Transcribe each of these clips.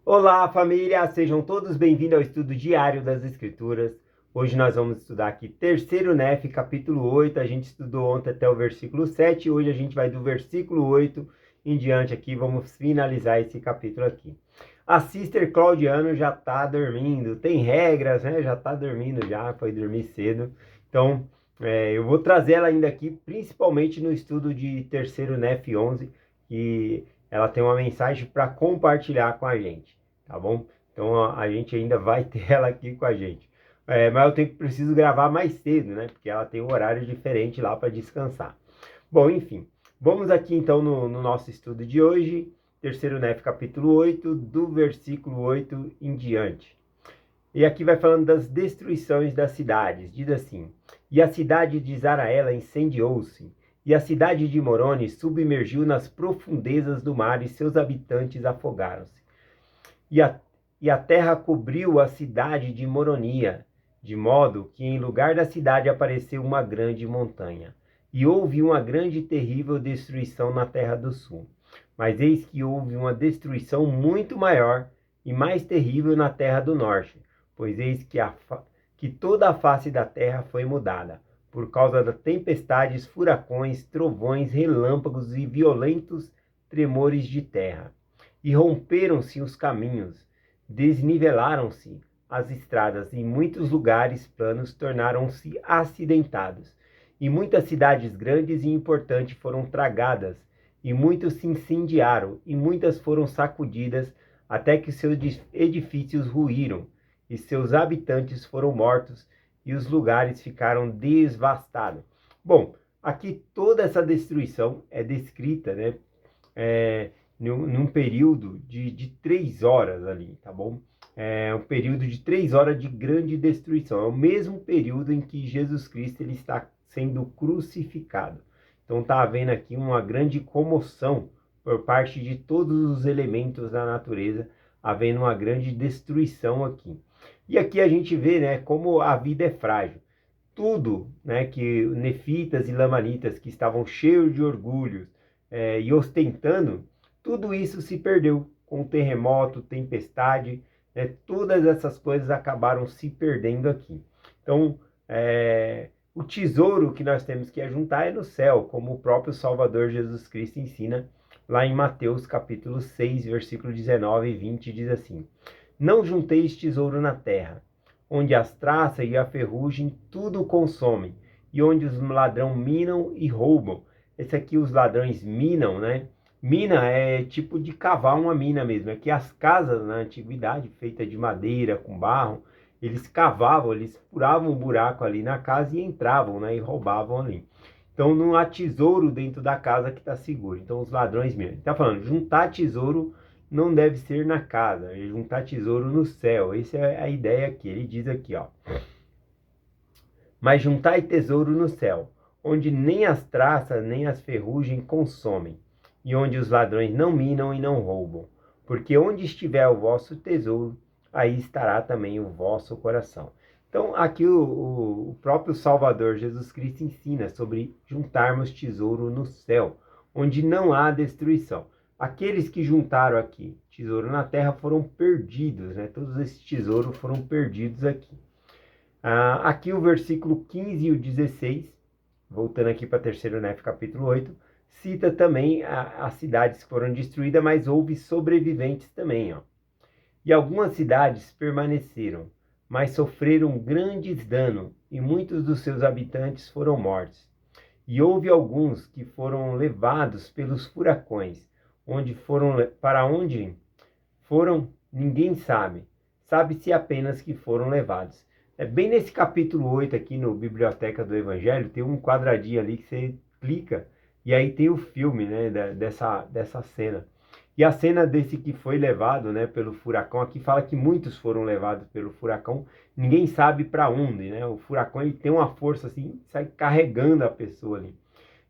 Olá, família! Sejam todos bem-vindos ao estudo diário das Escrituras. Hoje nós vamos estudar aqui terceiro Nef, capítulo 8. A gente estudou ontem até o versículo 7. Hoje a gente vai do versículo 8 em diante aqui. Vamos finalizar esse capítulo aqui. A Sister Claudiano já está dormindo. Tem regras, né? Já está dormindo já, foi dormir cedo. Então, eu vou trazer ela ainda aqui, principalmente no estudo de terceiro Nef 11, que ela tem uma mensagem para compartilhar com a gente. Tá bom? Então a gente ainda vai ter ela aqui com a gente. Mas preciso gravar mais cedo, né? Porque ela tem um horário diferente lá para descansar. Bom, enfim. Vamos aqui então no nosso estudo de hoje. Terceiro Nef, capítulo 8, do versículo 8 em diante. E aqui vai falando das destruições das cidades. Diz assim: E a cidade de Zaraela incendiou-se, e a cidade de Moroni submergiu nas profundezas do mar, e seus habitantes afogaram-se. E a terra cobriu a cidade de Moronia, de modo que em lugar da cidade apareceu uma grande montanha. E houve uma grande e terrível destruição na terra do sul. Mas eis que houve uma destruição muito maior e mais terrível na terra do norte, pois eis que toda a face da terra foi mudada, por causa das tempestades, furacões, trovões, relâmpagos e violentos tremores de terra. E romperam-se os caminhos, desnivelaram-se as estradas, e muitos lugares planos tornaram-se acidentados. E muitas cidades grandes e importantes foram tragadas, e muitos se incendiaram, e muitas foram sacudidas, até que seus edifícios ruíram, e seus habitantes foram mortos, e os lugares ficaram devastados. Bom, aqui toda essa destruição é descrita, né? Num período de 3 horas ali, tá bom? É um período de 3 horas de grande destruição. É o mesmo período em que Jesus Cristo ele está sendo crucificado. Então está havendo aqui uma grande comoção por parte de todos os elementos da natureza, havendo uma grande destruição aqui. E aqui a gente vê, né, como a vida é frágil. Tudo, né, que nefitas e lamanitas que estavam cheios de orgulho e ostentando, tudo isso se perdeu com o terremoto, tempestade, né? Todas essas coisas acabaram se perdendo aqui. Então, o tesouro que nós temos que ajuntar é no céu, como o próprio Salvador Jesus Cristo ensina lá em Mateus capítulo 6, versículo 19 e 20, diz assim: Não junteis tesouro na terra, onde as traças e a ferrugem tudo consomem, e onde os ladrões minam e roubam. Esse aqui os ladrões minam, né? Mina é tipo de cavar uma mina mesmo. É que as casas na antiguidade, feitas de madeira, com barro, eles cavavam, eles furavam um buraco ali na casa e entravam, né? E roubavam ali. Então não há tesouro dentro da casa que está seguro. Então os ladrões mesmo. Está falando, juntar tesouro não deve ser na casa, é juntar tesouro no céu. Essa é a ideia aqui. Ele diz aqui, ó. Mas juntai tesouro no céu, onde nem as traças nem as ferrugem consomem, e onde os ladrões não minam e não roubam. Porque onde estiver o vosso tesouro, aí estará também o vosso coração. Então, aqui o próprio Salvador Jesus Cristo ensina sobre juntarmos tesouro no céu, onde não há destruição. Aqueles que juntaram aqui tesouro na terra foram perdidos, né? Todos esses tesouros foram perdidos aqui. Aqui o versículo 15 e o 16, voltando aqui para 3º Nef, capítulo 8, cita também as cidades que foram destruídas, mas houve sobreviventes também. Ó. E algumas cidades permaneceram, mas sofreram grandes danos, e muitos dos seus habitantes foram mortos. E houve alguns que foram levados pelos furacões, para onde foram, ninguém sabe. Sabe-se apenas que foram levados. Bem nesse capítulo 8 aqui no Biblioteca do Evangelho, tem um quadradinho ali que você clica e aí tem o filme, né, dessa cena. E a cena desse que foi levado, né, pelo furacão, aqui fala que muitos foram levados pelo furacão, ninguém sabe para onde, né? O furacão ele tem uma força assim, sai carregando a pessoa ali.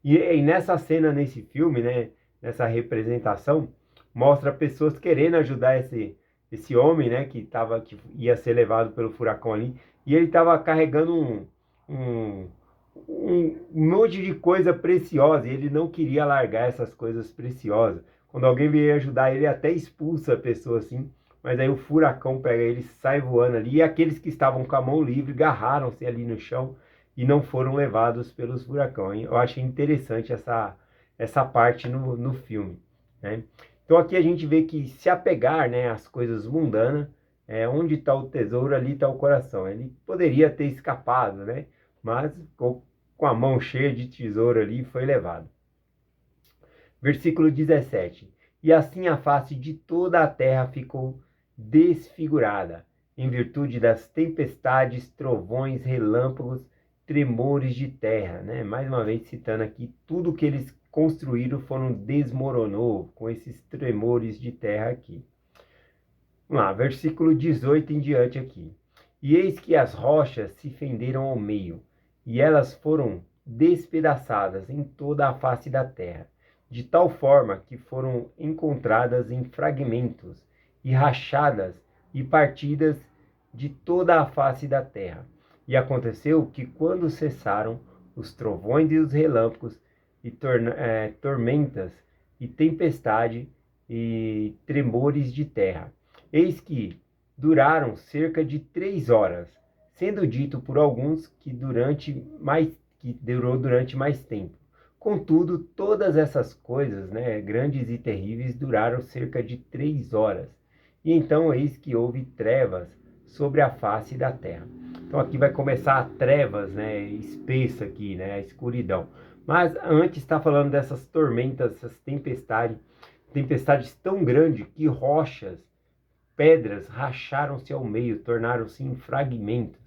E nessa cena, nesse filme, né, nessa representação, mostra pessoas querendo ajudar esse homem, né, que ia ser levado pelo furacão ali, e ele estava carregando um, um monte de coisa preciosa, e ele não queria largar essas coisas preciosas. Quando alguém veio ajudar ele, até expulsa a pessoa assim, mas aí o furacão pega ele, sai voando ali, e aqueles que estavam com a mão livre agarraram-se ali no chão e não foram levados pelos furacões. Eu achei interessante essa parte no filme, né? Então aqui a gente vê que se apegar, né, às coisas mundanas, onde está o tesouro, ali está o coração. Ele poderia ter escapado, né? Mas ficou com a mão cheia de tesouro ali e foi levado. Versículo 17. E assim a face de toda a terra ficou desfigurada, em virtude das tempestades, trovões, relâmpagos, tremores de terra, né? Mais uma vez citando aqui, tudo que eles construíram desmoronou com esses tremores de terra aqui. Vamos lá, versículo 18 em diante aqui. E eis que as rochas se fenderam ao meio, e elas foram despedaçadas em toda a face da terra, de tal forma que foram encontradas em fragmentos, e rachadas e partidas de toda a face da terra. E aconteceu que quando cessaram os trovões e os relâmpagos, e tormentas, e tempestade, e tremores de terra, eis que duraram cerca de 3 horas, sendo dito por alguns que durou durante mais tempo. Contudo, todas essas coisas, né, grandes e terríveis, duraram cerca de 3 horas. E então eis que houve trevas sobre a face da terra. Então aqui vai começar a trevas, né, espessa aqui, né, a escuridão. Mas antes está falando dessas tormentas, essas tempestades tão grandes que rochas, pedras racharam-se ao meio, tornaram-se em fragmentos,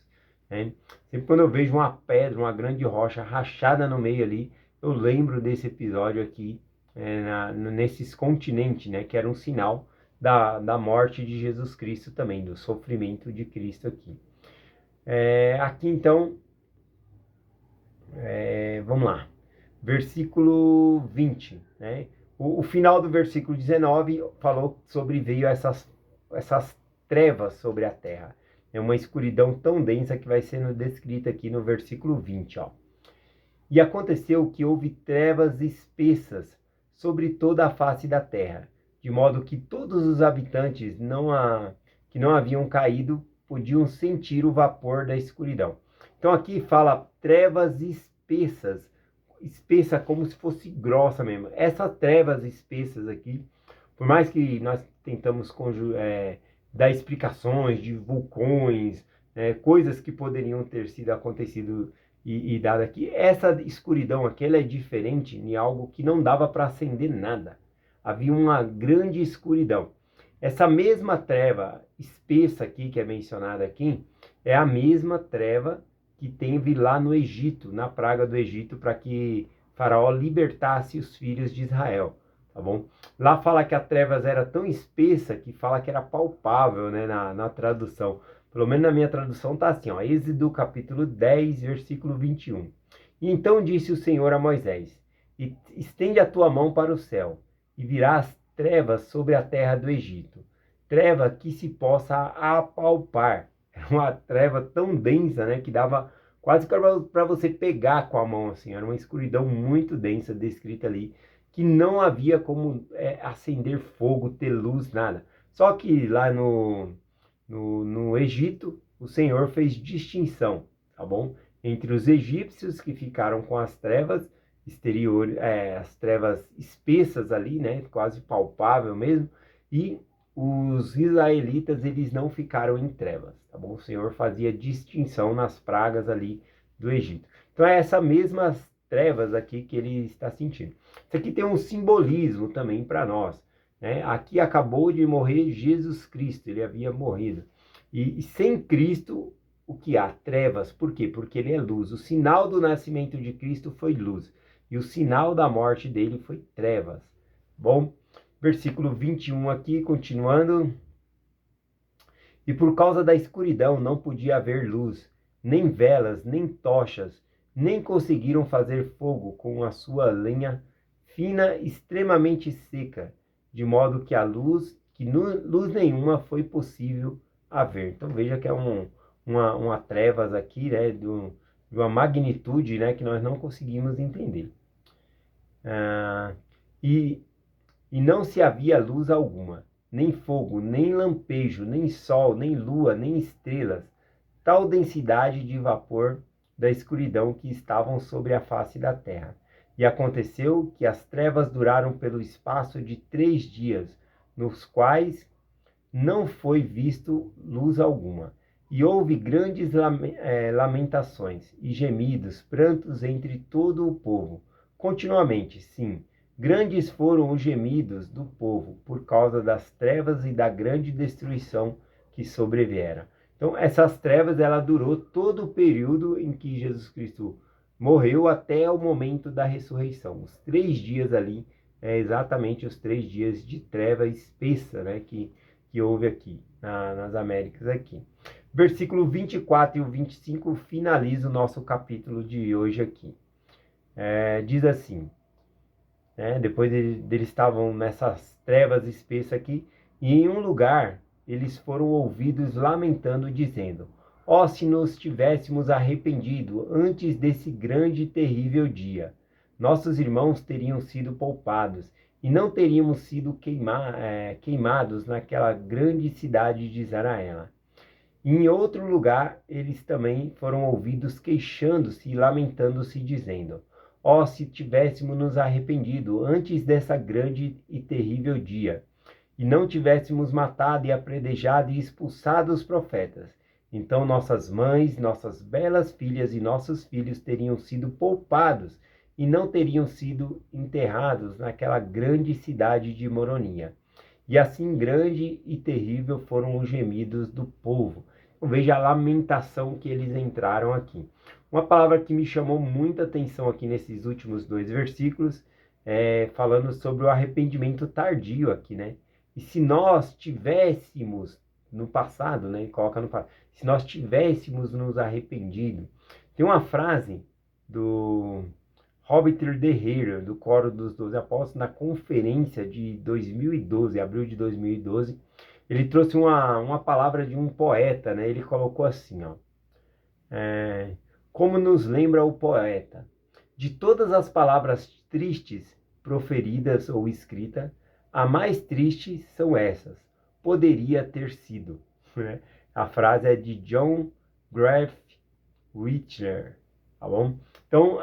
né? Sempre quando eu vejo uma pedra, uma grande rocha rachada no meio ali, eu lembro desse episódio aqui, nesses continentes, né? Que era um sinal da morte de Jesus Cristo também, do sofrimento de Cristo aqui. Aqui então, vamos lá, versículo 20, né? O final do versículo 19 falou sobre veio essas trevas sobre a terra. É uma escuridão tão densa que vai sendo descrita aqui no versículo 20, ó. E aconteceu que houve trevas espessas sobre toda a face da terra, de modo que todos os habitantes que não haviam caído podiam sentir o vapor da escuridão. Então aqui fala trevas espessas, espessa como se fosse grossa mesmo. Essas trevas espessas aqui, por mais que nós tentamos dar explicações de vulcões, coisas que poderiam ter sido acontecido e dado aqui, essa escuridão aqui ela é diferente em algo que não dava para acender nada. Havia uma grande escuridão. Essa mesma treva espessa aqui que é mencionada aqui é a mesma treva que teve lá no Egito, na praga do Egito, para que Faraó libertasse os filhos de Israel, tá bom? Lá fala que a trevas era tão espessa que fala que era palpável, né, na tradução. Pelo menos na minha tradução tá assim, ó, Êxodo capítulo 10, versículo 21. E então disse o Senhor a Moisés, estende a tua mão para o céu, e virás trevas sobre a terra do Egito, treva que se possa apalpar. Era uma treva tão densa, né, que dava quase para você pegar com a mão, assim. Era uma escuridão muito densa descrita ali, que não havia como acender fogo, ter luz, nada. Só que lá no Egito, o Senhor fez distinção, tá bom? Entre os egípcios que ficaram com as trevas exteriores, as trevas espessas ali, né, quase palpável mesmo, e os israelitas, eles não ficaram em trevas, tá bom? O Senhor fazia distinção nas pragas ali do Egito. Então é essa mesmas trevas aqui que ele está sentindo. Isso aqui tem um simbolismo também para nós, né? Aqui acabou de morrer Jesus Cristo, ele havia morrido. E sem Cristo, o que há? Trevas. Por quê? Porque ele é luz. O sinal do nascimento de Cristo foi luz. E o sinal da morte dele foi trevas. Bom, versículo 21 aqui, continuando. E por causa da escuridão não podia haver luz, nem velas, nem tochas, nem conseguiram fazer fogo com a sua lenha fina, extremamente seca, de modo que luz nenhuma foi possível haver. Então veja que é uma trevas aqui, né, de uma magnitude, né, que nós não conseguimos entender. E não se havia luz alguma. nem fogo, nem lampejo, nem sol, nem lua, nem estrelas, tal densidade de vapor da escuridão que estavam sobre a face da terra. E aconteceu que as trevas duraram pelo espaço de 3 dias, nos quais não foi visto luz alguma. E houve grandes lamentações e gemidos, prantos entre todo o povo. Continuamente, sim, grandes foram os gemidos do povo por causa das trevas e da grande destruição que sobreviera. Então, essas trevas, ela durou todo o período em que Jesus Cristo morreu até o momento da ressurreição. Os 3 dias ali, exatamente os 3 dias de treva espessa, né, que houve aqui, nas Américas aqui. Versículo 24 e o 25 finaliza o nosso capítulo de hoje aqui. Diz assim, depois eles estavam nessas trevas espessas aqui, e em um lugar eles foram ouvidos lamentando, dizendo: ó, se nos tivéssemos arrependido antes desse grande e terrível dia, nossos irmãos teriam sido poupados, e não teríamos sido queimados naquela grande cidade de Israel. Em outro lugar, eles também foram ouvidos queixando-se e lamentando-se, dizendo: ó, se tivéssemos nos arrependido antes dessa grande e terrível dia, e não tivéssemos matado e apredejado e expulsado os profetas, então nossas mães, nossas belas filhas e nossos filhos teriam sido poupados e não teriam sido enterrados naquela grande cidade de Moronia. E assim grande e terrível foram os gemidos do povo. Então, veja a lamentação que eles entraram aqui. Uma palavra que me chamou muita atenção aqui nesses últimos 2 versículos, falando sobre o arrependimento tardio aqui, né? E se nós tivéssemos no passado, né? Coloca no passado. Se nós tivéssemos nos arrependido. Tem uma frase do Robert Derreira, do Coro dos 12 Apóstolos, na conferência de 2012, abril de 2012, ele trouxe uma palavra de um poeta, né? Ele colocou assim, ó, como nos lembra o poeta, de todas as palavras tristes proferidas ou escritas, a mais triste são essas, poderia ter sido. A frase é de John Graf Richner, tá bom? Então,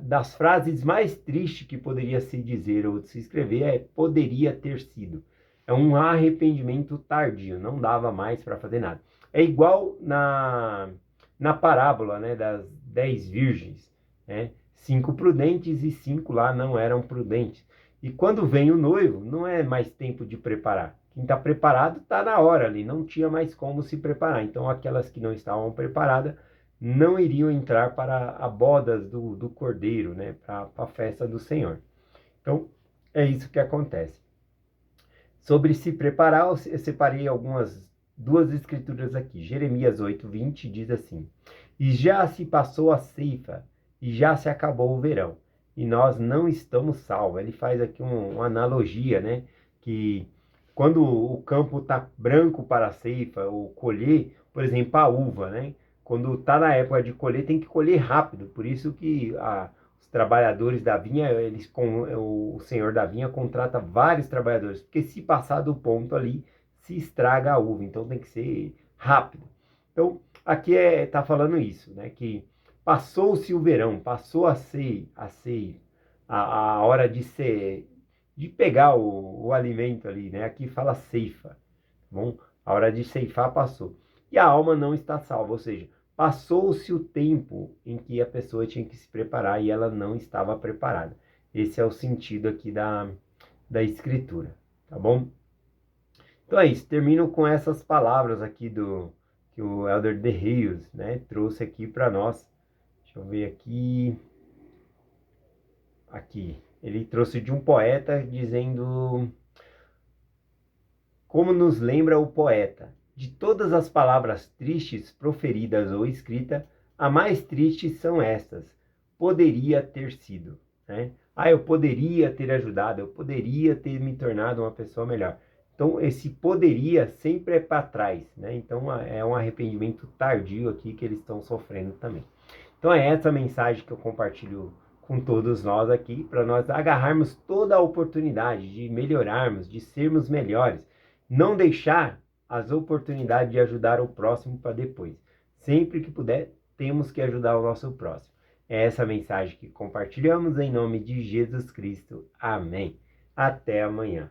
das frases mais tristes que poderia se dizer ou se escrever poderia ter sido. É um arrependimento tardio, não dava mais para fazer nada. É igual na parábola, né, das 10 virgens, né? 5 prudentes e 5 lá não eram prudentes. E quando vem o noivo, não é mais tempo de preparar. Quem está preparado está na hora ali, não tinha mais como se preparar. Então, aquelas que não estavam preparadas não iriam entrar para a bodas do Cordeiro, né? Para a festa do Senhor. Então, é isso que acontece. Sobre se preparar, eu separei duas escrituras aqui. Jeremias 8:20 diz assim: e já se passou a ceifa, e já se acabou o verão, e nós não estamos salvos. Ele faz aqui uma analogia, né? Que quando o campo está branco para a ceifa, ou colher, por exemplo, a uva, né? Quando está na época de colher, tem que colher rápido. Por isso que os trabalhadores da vinha, o senhor da vinha contrata vários trabalhadores, porque se passar do ponto ali, se estraga a uva. Então tem que ser rápido. Então, aqui está falando isso, né? Que passou-se o verão, passou a hora de pegar o alimento ali, né? Aqui fala ceifa, tá bom? A hora de ceifar passou. E a alma não está salva, ou seja, passou-se o tempo em que a pessoa tinha que se preparar e ela não estava preparada. Esse é o sentido aqui da escritura, tá bom? Então é isso, termino com essas palavras aqui que o Elder De Rios, né, trouxe aqui para nós. Deixa eu ver aqui. Aqui, ele trouxe de um poeta dizendo: como nos lembra o poeta, de todas as palavras tristes proferidas ou escritas, a mais triste são estas: poderia ter sido, né? Eu poderia ter ajudado, eu poderia ter me tornado uma pessoa melhor. Então, esse poderia sempre é para trás, né? Então, é um arrependimento tardio aqui que eles estão sofrendo também. Então, é essa mensagem que eu compartilho com todos nós aqui, para nós agarrarmos toda a oportunidade de melhorarmos, de sermos melhores. não deixar as oportunidades de ajudar o próximo para depois. Sempre que puder, temos que ajudar o nosso próximo. É essa mensagem que compartilhamos em nome de Jesus Cristo. Amém. Até amanhã.